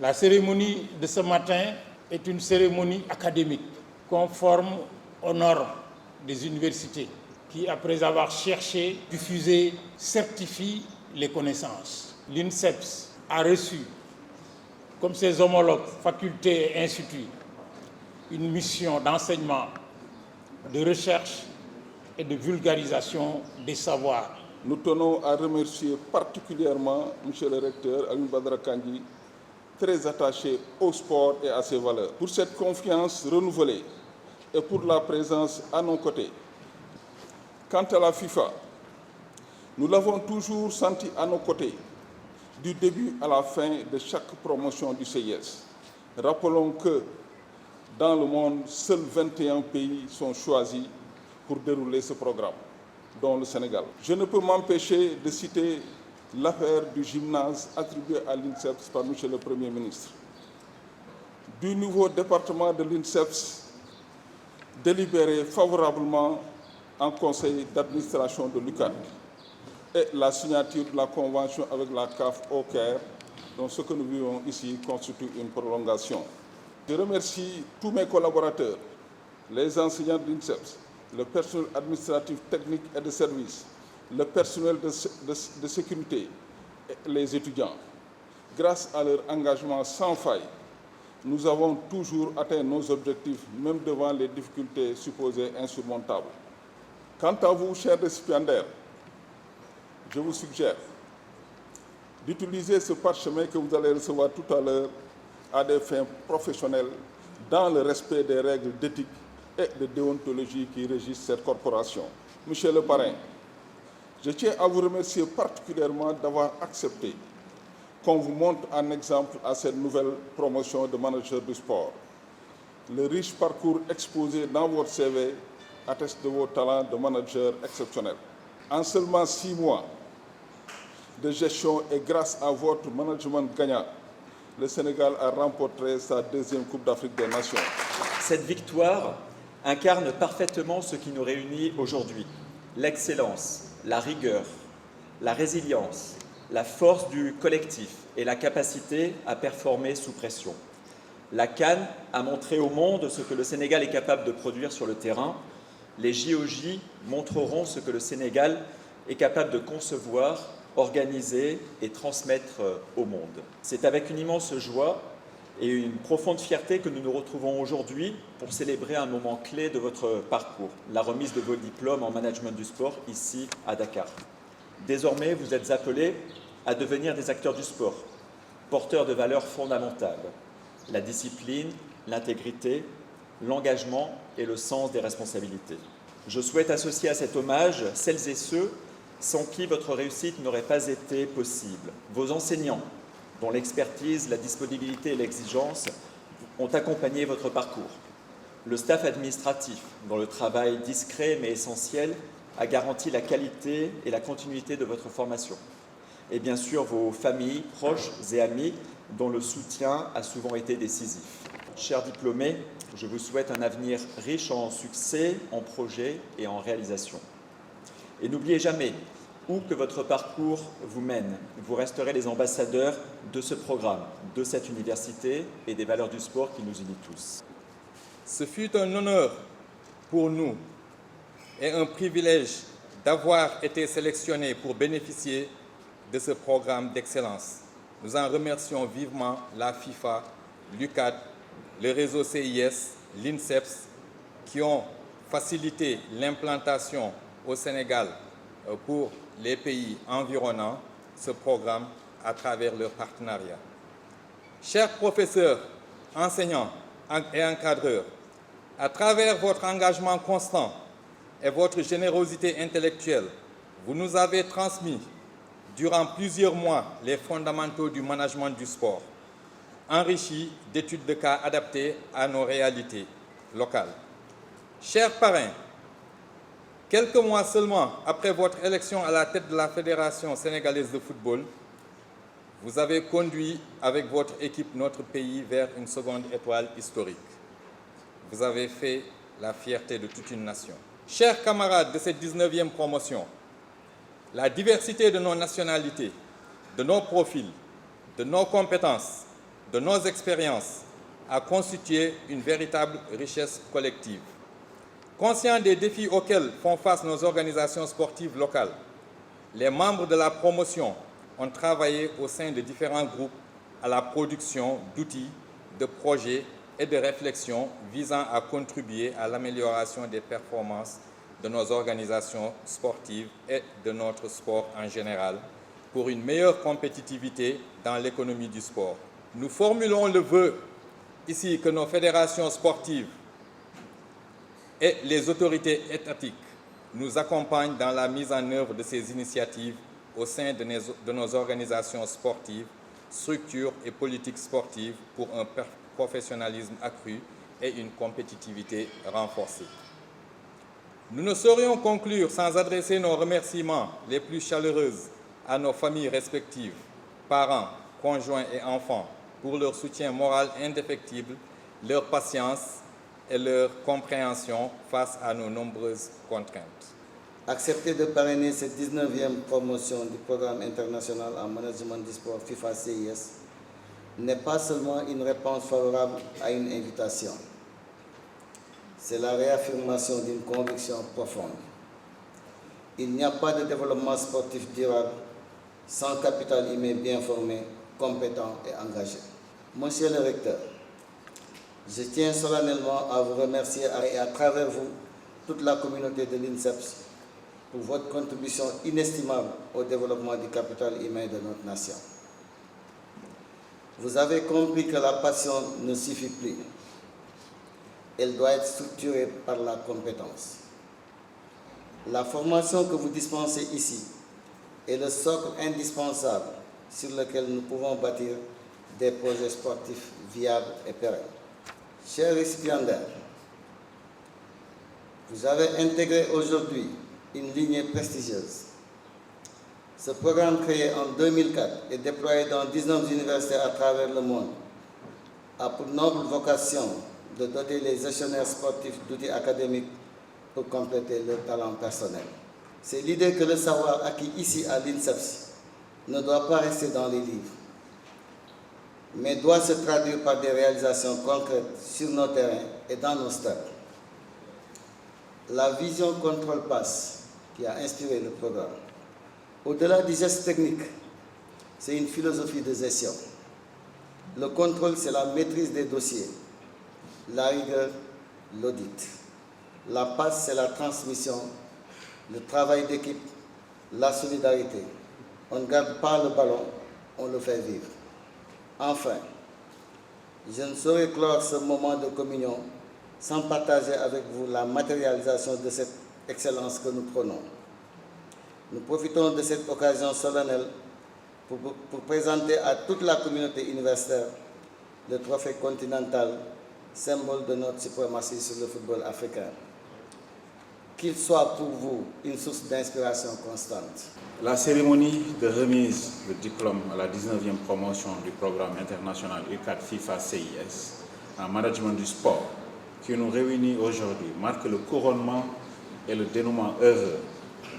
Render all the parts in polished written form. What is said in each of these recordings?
La cérémonie de ce matin est une cérémonie académique, conforme aux normes des universités, qui, après avoir cherché, diffusé, certifie les connaissances. L'INSEPS a reçu, comme ses homologues, facultés et instituts, une mission d'enseignement, de recherche et de vulgarisation des savoirs. Nous tenons à remercier particulièrement M. le recteur Alioune Badara Kandji, très attaché au sport et à ses valeurs, pour cette confiance renouvelée et pour la présence à nos côtés. Quant à la FIFA, nous l'avons toujours senti à nos côtés, du début à la fin de chaque promotion du CIS. Rappelons que dans le monde, seuls 21 pays sont choisis pour dérouler ce programme, dont le Sénégal. Je ne peux m'empêcher de citer l'affaire du gymnase attribué à l'INSEPS par M. le Premier ministre. Du nouveau département de l'INSEPS, délibéré favorablement en conseil d'administration de l'UCAD, et la signature de la convention avec la CAF au Caire, dont ce que nous vivons ici constitue une prolongation. Je remercie tous mes collaborateurs, les enseignants de l'INSEPS, le personnel administratif, technique et de service, le personnel de sécurité et les étudiants. Grâce à leur engagement sans faille, nous avons toujours atteint nos objectifs, même devant les difficultés supposées insurmontables. Quant à vous, chers récipiendaires, je vous suggère d'utiliser ce parchemin que vous allez recevoir tout à l'heure à des fins professionnelles, dans le respect des règles d'éthique et de déontologie qui régissent cette corporation. Monsieur le parrain, je tiens à vous remercier particulièrement d'avoir accepté qu'on vous montre en exemple à cette nouvelle promotion de manager du sport. Le riche parcours exposé dans votre CV atteste de vos talents de manager exceptionnels. En seulement 6 mois de gestion et grâce à votre management gagnant, le Sénégal a remporté sa 2e Coupe d'Afrique des Nations. Cette victoire incarne parfaitement ce qui nous réunit aujourd'hui. L'excellence, la rigueur, la résilience, la force du collectif et la capacité à performer sous pression. La CAN a montré au monde ce que le Sénégal est capable de produire sur le terrain. Les JOJ montreront ce que le Sénégal est capable de concevoir, organiser et transmettre au monde. C'est avec une immense joie et une profonde fierté que nous nous retrouvons aujourd'hui pour célébrer un moment clé de votre parcours, la remise de vos diplômes en management du sport ici à Dakar. Désormais, vous êtes appelés à devenir des acteurs du sport, porteurs de valeurs fondamentales, la discipline, l'intégrité, l'engagement et le sens des responsabilités. Je souhaite associer à cet hommage celles et ceux sans qui votre réussite n'aurait pas été possible. Vos enseignants, dont l'expertise, la disponibilité et l'exigence ont accompagné votre parcours. Le staff administratif, dont le travail discret mais essentiel a garanti la qualité et la continuité de votre formation. Et bien sûr, vos familles, proches et amis, dont le soutien a souvent été décisif. Chers diplômés, je vous souhaite un avenir riche en succès, en projets et en réalisations. Et n'oubliez jamais, où que votre parcours vous mène, vous resterez les ambassadeurs de ce programme, de cette université et des valeurs du sport qui nous unissent tous. Ce fut un honneur pour nous et un privilège d'avoir été sélectionnés pour bénéficier de ce programme d'excellence. Nous en remercions vivement la FIFA, l'UCAD, le réseau CIS, l'INSEPS, qui ont facilité l'implantation au Sénégal pour les pays environnants, ce programme à travers leur partenariat. Chers professeurs, enseignants et encadreurs, à travers votre engagement constant et votre générosité intellectuelle, vous nous avez transmis durant plusieurs mois les fondamentaux du management du sport, enrichis d'études de cas adaptées à nos réalités locales. Chers parrains, quelques mois seulement après votre élection à la tête de la Fédération sénégalaise de football, vous avez conduit avec votre équipe notre pays vers une seconde étoile historique. Vous avez fait la fierté de toute une nation. Chers camarades de cette 19e promotion, la diversité de nos nationalités, de nos profils, de nos compétences de nos expériences a constitué une véritable richesse collective. Conscients des défis auxquels font face nos organisations sportives locales, les membres de la promotion ont travaillé au sein de différents groupes à la production d'outils, de projets et de réflexions visant à contribuer à l'amélioration des performances de nos organisations sportives et de notre sport en général pour une meilleure compétitivité dans l'économie du sport. Nous formulons le vœu ici que nos fédérations sportives et les autorités étatiques nous accompagnent dans la mise en œuvre de ces initiatives au sein de nos organisations sportives, structures et politiques sportives pour un professionnalisme accru et une compétitivité renforcée. Nous ne saurions conclure sans adresser nos remerciements les plus chaleureux à nos familles respectives, parents, conjoints et enfants, pour leur soutien moral indéfectible, leur patience et leur compréhension face à nos nombreuses contraintes. Accepter de parrainer cette 19e promotion du programme international en management du sport FIFA CIS n'est pas seulement une réponse favorable à une invitation. C'est la réaffirmation d'une conviction profonde. Il n'y a pas de développement sportif durable sans capital humain bien formé, compétent et engagé. Monsieur le recteur, je tiens solennellement à vous remercier et à travers vous toute la communauté de l'INSEPS pour votre contribution inestimable au développement du capital humain de notre nation. Vous avez compris que la passion ne suffit plus. Elle doit être structurée par la compétence. La formation que vous dispensez ici est le socle indispensable sur lequel nous pouvons bâtir des projets sportifs viables et pérennes. Chers récipiendaires, vous avez intégré aujourd'hui une lignée prestigieuse. Ce programme créé en 2004 et déployé dans 19 universités à travers le monde a pour noble vocation de doter les gestionnaires sportifs d'outils académiques pour compléter leur talent personnel. C'est l'idée que le savoir acquis ici à l'INSEPS ne doit pas rester dans les livres, mais doit se traduire par des réalisations concrètes sur nos terrains et dans nos stades. La vision Contrôle Pass qui a inspiré le programme, au-delà du geste technique, c'est une philosophie de gestion. Le contrôle, c'est la maîtrise des dossiers, la rigueur, l'audit. La passe, c'est la transmission, le travail d'équipe, la solidarité. On ne garde pas le ballon, on le fait vivre. Enfin, je ne saurais clore ce moment de communion sans partager avec vous la matérialisation de cette excellence que nous prenons. Nous profitons de cette occasion solennelle pour présenter à toute la communauté universitaire le trophée continental, symbole de notre suprématie sur le football africain. Qu'il soit pour vous une source d'inspiration constante. La cérémonie de remise de diplôme à la 19e promotion du programme international U4 FIFA CIS en management du sport qui nous réunit aujourd'hui marque le couronnement et le dénouement heureux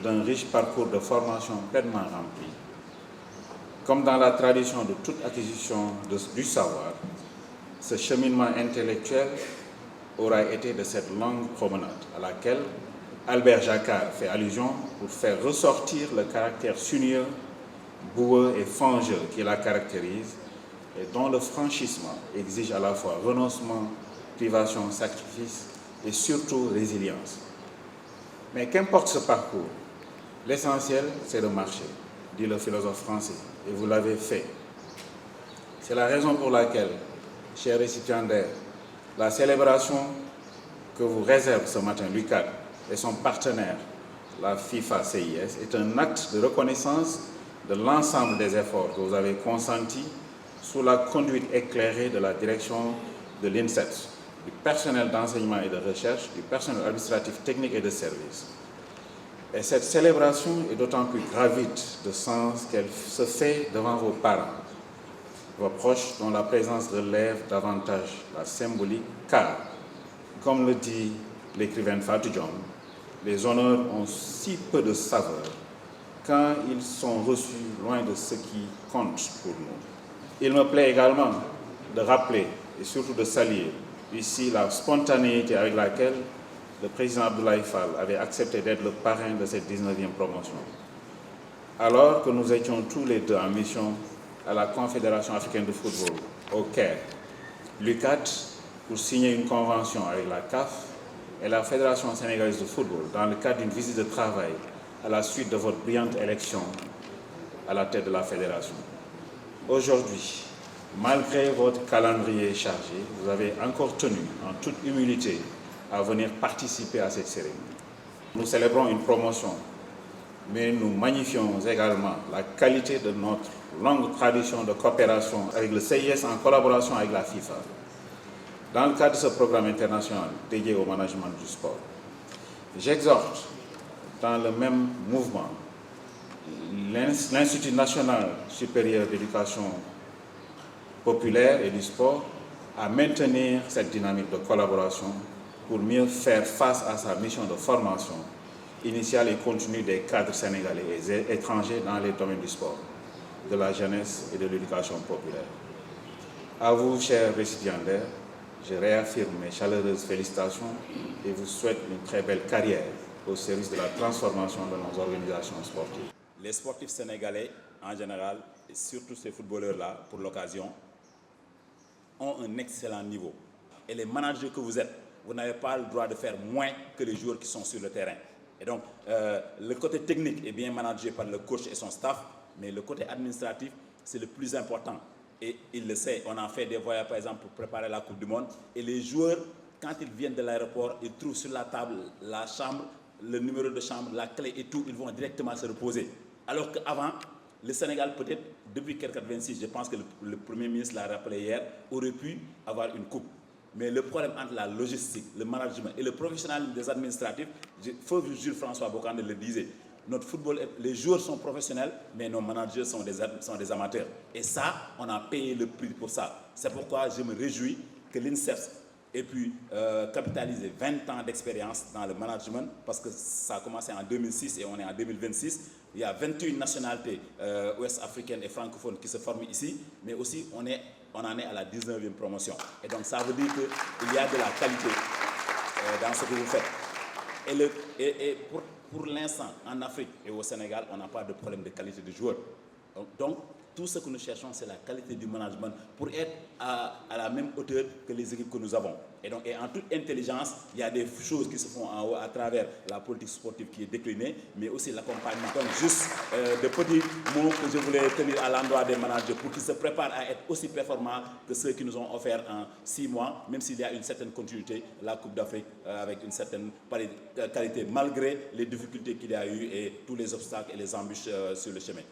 d'un riche parcours de formation pleinement rempli. Comme dans la tradition de toute acquisition du savoir, ce cheminement intellectuel aura été de cette longue promenade à laquelle Albert Jacquard fait allusion pour faire ressortir le caractère sinueux, boueux et fangeux qui la caractérise et dont le franchissement exige à la fois renoncement, privation, sacrifice et surtout résilience. Mais qu'importe ce parcours, l'essentiel c'est de marcher, dit le philosophe français, et vous l'avez fait. C'est la raison pour laquelle, chers récipiendaires, la célébration que vous réserve ce matin l'UCAD et son partenaire, la FIFA CIS, est un acte de reconnaissance de l'ensemble des efforts que vous avez consentis sous la conduite éclairée de la direction de l'INSEPS, du personnel d'enseignement et de recherche, du personnel administratif, technique et de service. Et cette célébration est d'autant plus gravide de sens qu'elle se fait devant vos parents, vos proches dont la présence relève davantage la symbolique, car, comme le dit l'écrivaine Fatou Diom, les honneurs ont si peu de saveur quand ils sont reçus loin de ce qui compte pour nous. Il me plaît également de rappeler et surtout de saluer ici la spontanéité avec laquelle le président Abdoulaye Fall avait accepté d'être le parrain de cette 19e promotion. Alors que nous étions tous les deux en mission à la Confédération africaine de football, au Caire, l'UCAD, pour signer une convention avec la CAF et la Fédération sénégalaise de football dans le cadre d'une visite de travail à la suite de votre brillante élection à la tête de la fédération. Aujourd'hui, malgré votre calendrier chargé, vous avez encore tenu en toute humilité à venir participer à cette cérémonie. Nous célébrons une promotion, mais nous magnifions également la qualité de notre longue tradition de coopération avec le CIS en collaboration avec la FIFA. Dans le cadre de ce programme international dédié au management du sport, j'exhorte dans le même mouvement l'Institut national supérieur d'éducation populaire et du sport à maintenir cette dynamique de collaboration pour mieux faire face à sa mission de formation initiale et continue des cadres sénégalais et étrangers dans les domaines du sport, de la jeunesse et de l'éducation populaire. À vous, chers récipiendaires, je réaffirme mes chaleureuses félicitations et vous souhaite une très belle carrière au service de la transformation de nos organisations sportives. Les sportifs sénégalais, en général, et surtout ces footballeurs-là, pour l'occasion, ont un excellent niveau. Et les managers que vous êtes, vous n'avez pas le droit de faire moins que les joueurs qui sont sur le terrain. Et donc, le côté technique est bien managé par le coach et son staff, mais le côté administratif, c'est le plus important. Et il le sait, on a fait des voyages, par exemple, pour préparer la Coupe du Monde. Et les joueurs, quand ils viennent de l'aéroport, ils trouvent sur la table la chambre, le numéro de chambre, la clé et tout, ils vont directement se reposer. Alors qu'avant, le Sénégal, peut-être depuis 1986, je pense que le Premier ministre l'a rappelé hier, aurait pu avoir une coupe. Mais le problème entre la logistique, le management et le professionnalisme des administratifs, feu Jules François Bocandé le disait, notre football, les joueurs sont professionnels, mais nos managers sont des amateurs. Et ça, on a payé le prix pour ça. C'est pourquoi je me réjouis que l'INSEP ait pu capitaliser 20 ans d'expérience dans le management, parce que ça a commencé en 2006 et on est en 2026. Il y a 21 nationalités ouest-africaines et francophones qui se forment ici, mais aussi on en est à la 19e promotion. Et donc ça veut dire qu'il y a de la qualité dans ce que vous faites. Et pour l'instant, en Afrique et au Sénégal, on n'a pas de problème de qualité de joueurs. Donc, tout ce que nous cherchons, c'est la qualité du management pour être à la même hauteur que les équipes que nous avons. Et en toute intelligence, il y a des choses qui se font en haut à travers la politique sportive qui est déclinée, mais aussi l'accompagnement. Donc, juste de petits mots que je voulais tenir à l'endroit des managers pour qu'ils se préparent à être aussi performants que ceux qui nous ont offert en 6 mois, même s'il y a une certaine continuité, la Coupe d'Afrique avec une certaine qualité, malgré les difficultés qu'il y a eu et tous les obstacles et les embûches sur le chemin.